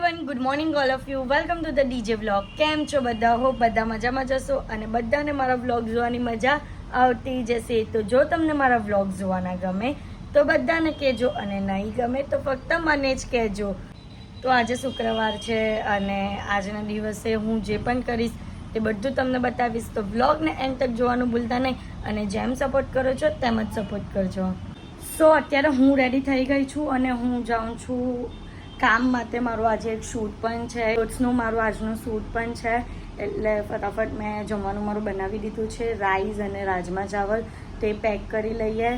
Everyone, good morning all of you. Welcome to the DJ vlog. કેમ છો બધા? Hope બધા મજામાં જશો અને બધાને મારા વ્લોગ જોવાની મજા આવતી જશે. તો જો તમને મારા વ્લોગ જોવાના ગમે તો બધાને કહેજો અને નહીં ગમે તો ફક્ત મને જ કહેજો. તો આજે શુક્રવાર છે અને આજના દિવસે હું જે પણ કરીશ તે બધું તમને બતાવીશ. તો વ્લોગને એન્ડ તક જોવાનું ભૂલતા નહીં અને જેમ સપોર્ટ કરો છો તેમ જ સપોર્ટ કરજો. સો અત્યારે હું રેડી થઈ ગઈ છું અને હું જાઉં છું કામ માટે. મારું આજે એક શૂટ પણ છે, રોજનું મારું આજનું શૂટ પણ છે, એટલે ફટાફટ મેં જમવાનું મારું બનાવી દીધું છે. રાઈસ અને રાજમા ચાવલ તે પેક કરી લઈએ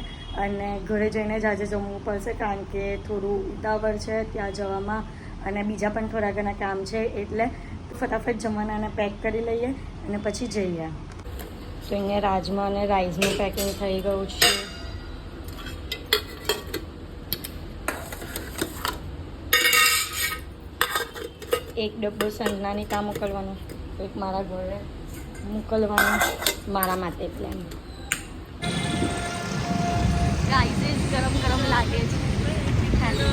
અને ઘરે જઈને જ આજે જમવું પડશે કારણ કે થોડું ઉતાવળ છે ત્યાં જવામાં અને બીજા પણ થોડા ઘણા કામ છે, એટલે ફટાફટ જમવાનાને પેક કરી લઈએ અને પછી જઈએ. તો અહીંયા રાજમા અને રાઈસનું પેકિંગ થઈ ગયું છે. એક ડબ્બો સંજનાની ત્યાં મોકલવાનું, એક મારા ઘરે મોકલવાનું મારા માટે. એટલે ગાઈઝ ગરમ ગરમ લાગે છે. હેલો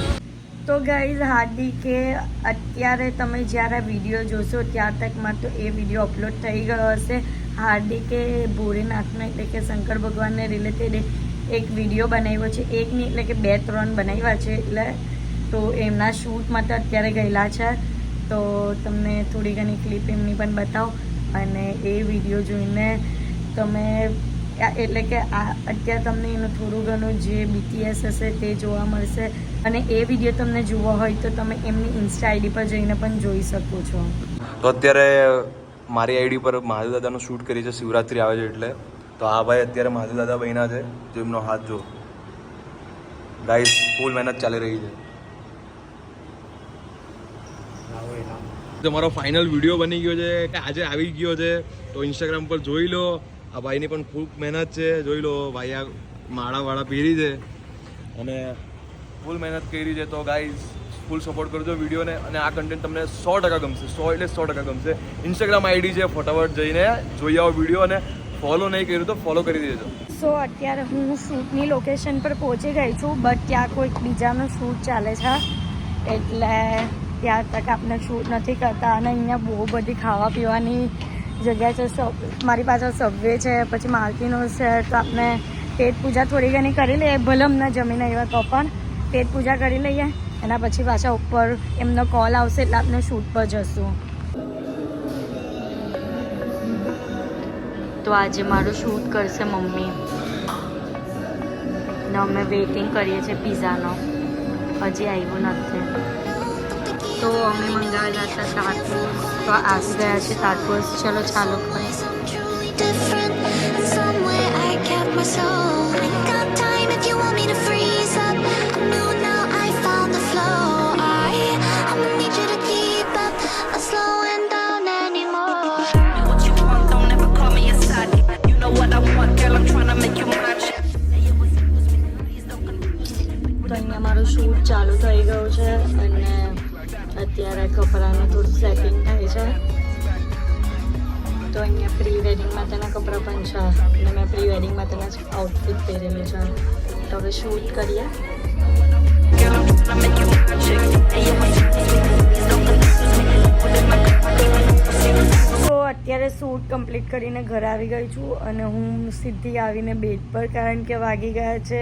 તો ગાઈઝ, હાર્દિકે અત્યારે તમે જ્યારે વિડીયો જોશો ત્યાર તકમાં તો એ વિડીયો અપલોડ થઈ ગયો હશે. હાર્દિકે ભોળેનાથનો એટલે કે શંકર ભગવાનને રિલેટેડ એક વિડીયો બનાવ્યો છે. એક નહીં એટલે કે 2-3 બનાવ્યા છે. એટલે તો એમના શૂટ માટે અત્યારે ગયેલા છે. તો તમને થોડી ઘણી ક્લિપ એમની પણ બતાવો અને એ વિડીયો જોઈને તમે એટલે કે અત્યારે તમને એનું થોડું ઘણું જે BTS હશે તે જોવા મળશે અને એ વિડીયો તમને જોવો હોય તો તમે એમની ઇન્સ્ટા આઈડી પર જઈને પણ જોઈ શકો છો. તો અત્યારે મારી આઈડી પર મહાદેવ દાદાનું શૂટ કરી છે. શિવરાત્રી આવે છે એટલે તો આ ભાઈ અત્યારે મહાદેવ દાદા બન્યા છે. જો એમનો હાથ જો ગાઈસ, ફૂલ મહેનત ચાલી રહી છે. તો મારો ફાઇનલ વિડીયો બની ગયો છે કે આજે આવી ગયો છે, તો ઇન્સ્ટાગ્રામ પર જોઈ લો. આ ભાઈની પણ ખૂબ મહેનત છે, જોઈ લો. ભાઈ આ માળાવાળા પહેરી છે અને ફૂલ મહેનત કરી છે. તો ગાઈઝ ફૂલ સપોર્ટ કરજો વિડીયોને અને આ કન્ટેન્ટ તમને 100% ગમશે. 100 એટલે 100% ગમશે. ઇન્સ્ટાગ્રામ આઈડી છે, ફટાફટ જઈને જોઈ આવો વિડીયો અને ફોલો નહીં કર્યું તો ફોલો કરી દેજો. સો અત્યારે હું શૂટની લોકેશન પર પહોંચી ગઈ છું, બટ ત્યાં કોઈક બીજાનો શૂટ ચાલે છે એટલે ત્યાં તક આપણે શૂટ નથી કરતા. અને અહીંયા બહુ બધી ખાવા પીવાની જગ્યા છે. મારી પાસે સબવે છે, પછી માલતીનો છે, તો આપણે પેટ પૂજા થોડી ઘણી કરી લઈએ. ભલે અમને જમીન આવ્યા તો પણ પેટ પૂજા કરી લઈએ. એના પછી પાછા ઉપર એમનો કોલ આવશે એટલે આપણે શૂટ પર જશું. તો આજે મારું શૂટ કરશે મમ્મી ને અમે વેઇટિંગ કરીએ છીએ પિઝાનો, હજી આવ્યું નથી. તો અમે મંગાવેલા હતા તારકોસ, તો આવી ગયા છે તારકોસ. ચલો ચાલો તો અહીંયા મારું શૂટ ચાલુ થઈ ગયું છે અને અત્યારે કપડાનું થોડું સેટિંગ થાય છે. તો અહીંયા પ્રી વેડિંગ માટેના કપડાં પણ છે અને મેં પ્રી વેડિંગ માટેના જ આઉટફિટ પહેરેલું છે. તો હવે શૂટ કરીએ. તો અત્યારે શૂટ કમ્પ્લીટ કરીને ઘરે આવી ગઈ છું અને હું સીધી આવીને બેડ પર, કારણ કે વાગી ગયા છે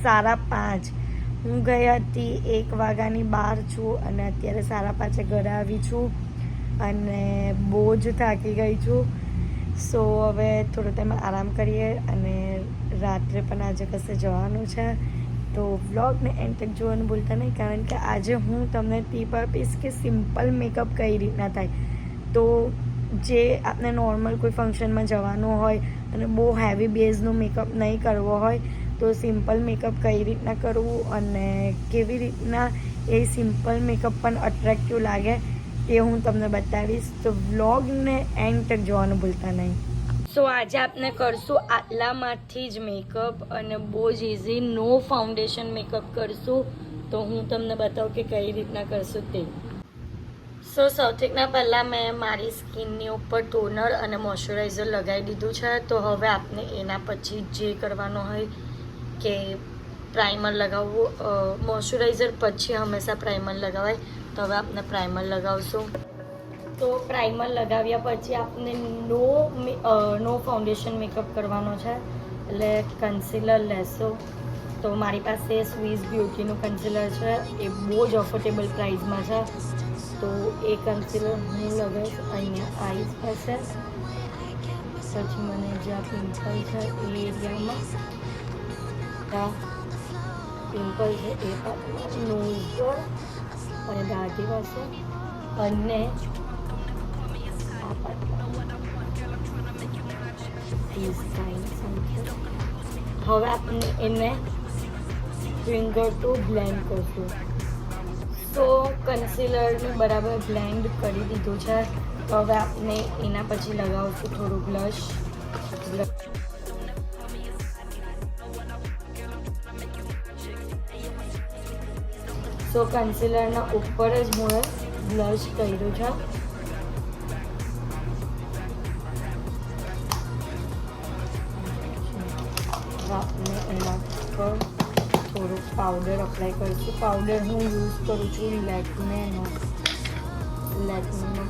5:30. હું ગઈ હતી 1 વાગ્યાની બહાર છું અને અત્યારે 5:30 ઘરે આવી છું અને બહુ જ થાકી ગઈ છું. સો હવે થોડો ટાઈમ આરામ કરીએ અને રાત્રે પણ આજે કશે જવાનું છે. તો વ્લોગને એન્ડ તક જોવાનું ભૂલતા નહીં, કારણ કે આજે હું તમને ટીપ આપીશ કે સિમ્પલ મેકઅપ કઈ રીતના થાય. તો જે આપણે નોર્મલ કોઈ ફંક્શનમાં જવાનું હોય અને બહુ હેવી બેઝનો મેકઅપ નહીં કરવો હોય તો સિમ્પલ મેકઅપ કઈ રીતના કરવું અને કેવી રીતના એ સિમ્પલ મેકઅપ પણ અટ્રેક્ટિવ લાગે એ હું તમને બતાવીશ. તો વ્લોગને એન્ડ તક જોવાનું ભૂલતા નહીં. સો આજે આપણે કરશું આટલામાંથી જ મેકઅપ અને બહુ જ ઇઝી, નો ફાઉન્ડેશન મેકઅપ કરશું. તો હું તમને બતાવું કે કઈ રીતના કરશું તે. સો સૌથી પહેલાં મેં મારી સ્કિનની ઉપર ટોનર અને મોઇશ્ચરાઇઝર લગાવી દીધું છે. તો હવે આપણે એના પછી જે કરવાનું હોય કે પ્રાઇમર લગાવવું. મોઇશ્ચરાઇઝર પછી હંમેશા પ્રાઇમર લગાવાય. તો હવે આપણે પ્રાઇમર લગાવશું. તો પ્રાઇમર લગાવ્યા પછી આપણે નો ફાઉન્ડેશન મેકઅપ કરવાનો છે, એટલે કન્સીલર લેશો. તો મારી પાસે સ્વીઝ બ્યુટીનું કન્સીલર છે, એ બહુ જ અફોર્ડેબલ પ્રાઇસમાં છે. તો એ કન્સીલર હું લગાવીશ અહીંયા આઈસ પાસે. પછી મને જ્યાં પિમ્પલ છે એ એરિયામાં, ત્યાં પિમ્પલ છે એ પાસમાં, નોઝ પર અને દાઢી પાસે અને આ પાસમાં. હવે આપણે એને ફિંગર ટુ બ્લેન્ડ કરશું. તો કન્સીલરને બરાબર બ્લેન્ડ કરી દીધું છે. તો હવે આપણે એના પછી લગાવશું થોડું બ્લશ. સો કન્સીલરના ઉપર જ હું બ્લશ કર્યું છે. આપણે એના પર થોડુંક પાવડર અપ્લાય કરીશું. પાવડર હું યુઝ કરું છું લેક્મેનો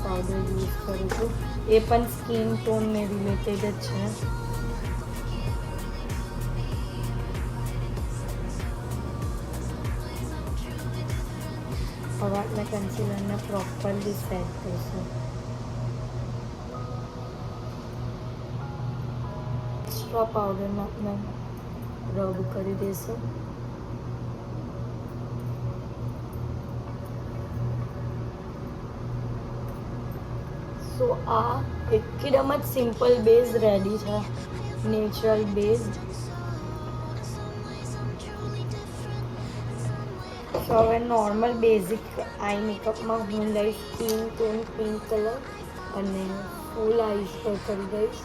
પાવડર યુઝ કરું છું. એ પણ સ્કિન ટોનને રિલેટેડ જ છે. હવે આપણે કન્સીલરને પ્રોપરલી સેટ કરીશું. એક્સ્ટ્રા પાવડરને આપણે રબ કરી દઈશું. સો આ એકદમ જ સિમ્પલ બેઝ રેડી છે, નેચરલ બેઝ. તો હવે નોર્મલ બેઝિક આઈ મેકઅપમાં હું લઈશ સ્કિન ટોન પિંક કલર અને ફૂલ આઈસ પર કરી દઈશ.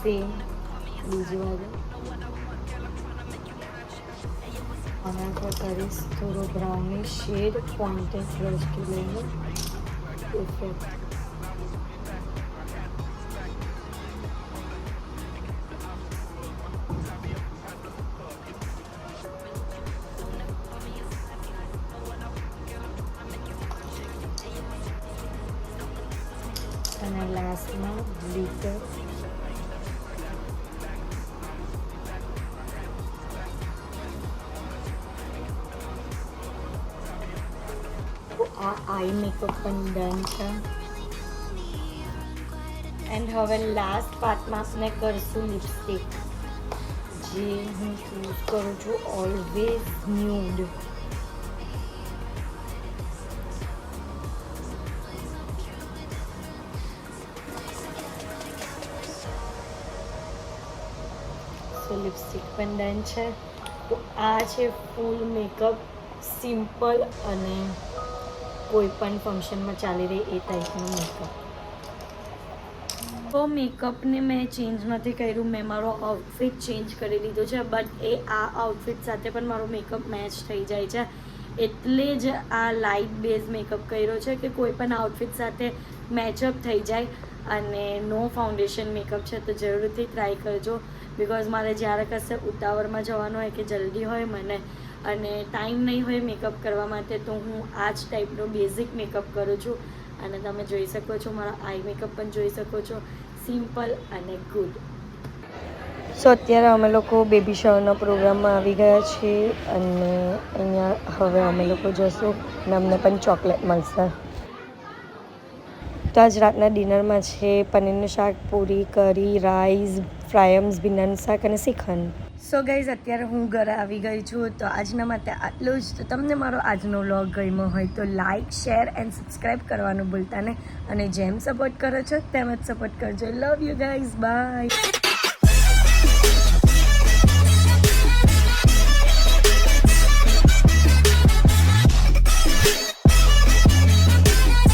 સેમ બીજી બાજુ આના પર કરીશ થોડો બ્રાઉનિશ શેડ પોઇન્ટેડ બ્રશથી લઈને ઇફેક્ટ. અને લાસ્ટમાં ગ્લિટર. આ આઈ મેકઅપ પણ ડન છે. એન્ડ હવે લાસ્ટ પાર્ટમાં આપણે કરીશું લિપસ્ટિક, જે હું ચૂઝ કરું છું ઓલવેઝ ન્યૂડ. સો લિપસ્ટિક પણ ડન છે. તો આ છે ફૂલ મેકઅપ, સિમ્પલ અને કોઈ પણ ફંક્શનમાં ચાલી રહી એ ટાઈપનું મેકઅપ. તો મેકઅપને મેં ચેન્જ નથી કર્યું, મેં મારો આઉટફિટ ચેન્જ કરી દીધો છે. બટ એ આ આઉટફિટ સાથે પણ મારો મેકઅપ મેચ થઈ જાય છે, એટલે જ આ લાઇટ બેઝ મેકઅપ કર્યો છે કે કોઈ પણ આઉટફિટ સાથે મેચઅપ થઈ જાય. અને નો ફાઉન્ડેશન મેકઅપ છે તો જરૂરથી ટ્રાય કરજો. બિકોઝ મારે જ્યારે કશે ઉતાવળમાં જવાનું હોય કે જલ્દી હોય મને અને ટાઈમ નહીં હોય મેકઅપ કરવા માટે, તો હું આ જ ટાઈપનો બેઝિક મેકઅપ કરું છું. અને તમે જોઈ શકો છો, મારા આઈ મેકઅપ પણ જોઈ શકો છો, સિમ્પલ અને ગુડ. સો અત્યારે અમે લોકો બેબી શાવરના પ્રોગ્રામમાં આવી ગયા છીએ અને અહીંયા હવે અમે લોકો જશું અને અમને પણ ચોકલેટ મળશે. તો આજ રાતના ડિનરમાં છે પનીરનું શાક, પૂરી, કરી, રાઈસ, ફ્રાયમ્સ, ભીંડાનું શાક અને શ્રીખંડ. સો ગાઈઝ અત્યારે હું ઘરે આવી ગઈ છું. તો આજના માટે આટલું જ. તો તમને મારો આજનો વ્લોગ ગમ્યો હોય તો લાઇક, શેર એન્ડ સબસ્ક્રાઈબ કરવાનું ભૂલતા નહીં. અને જેમ સપોર્ટ કરો છો તેમ જ સપોર્ટ કરજો. Love you guys, by.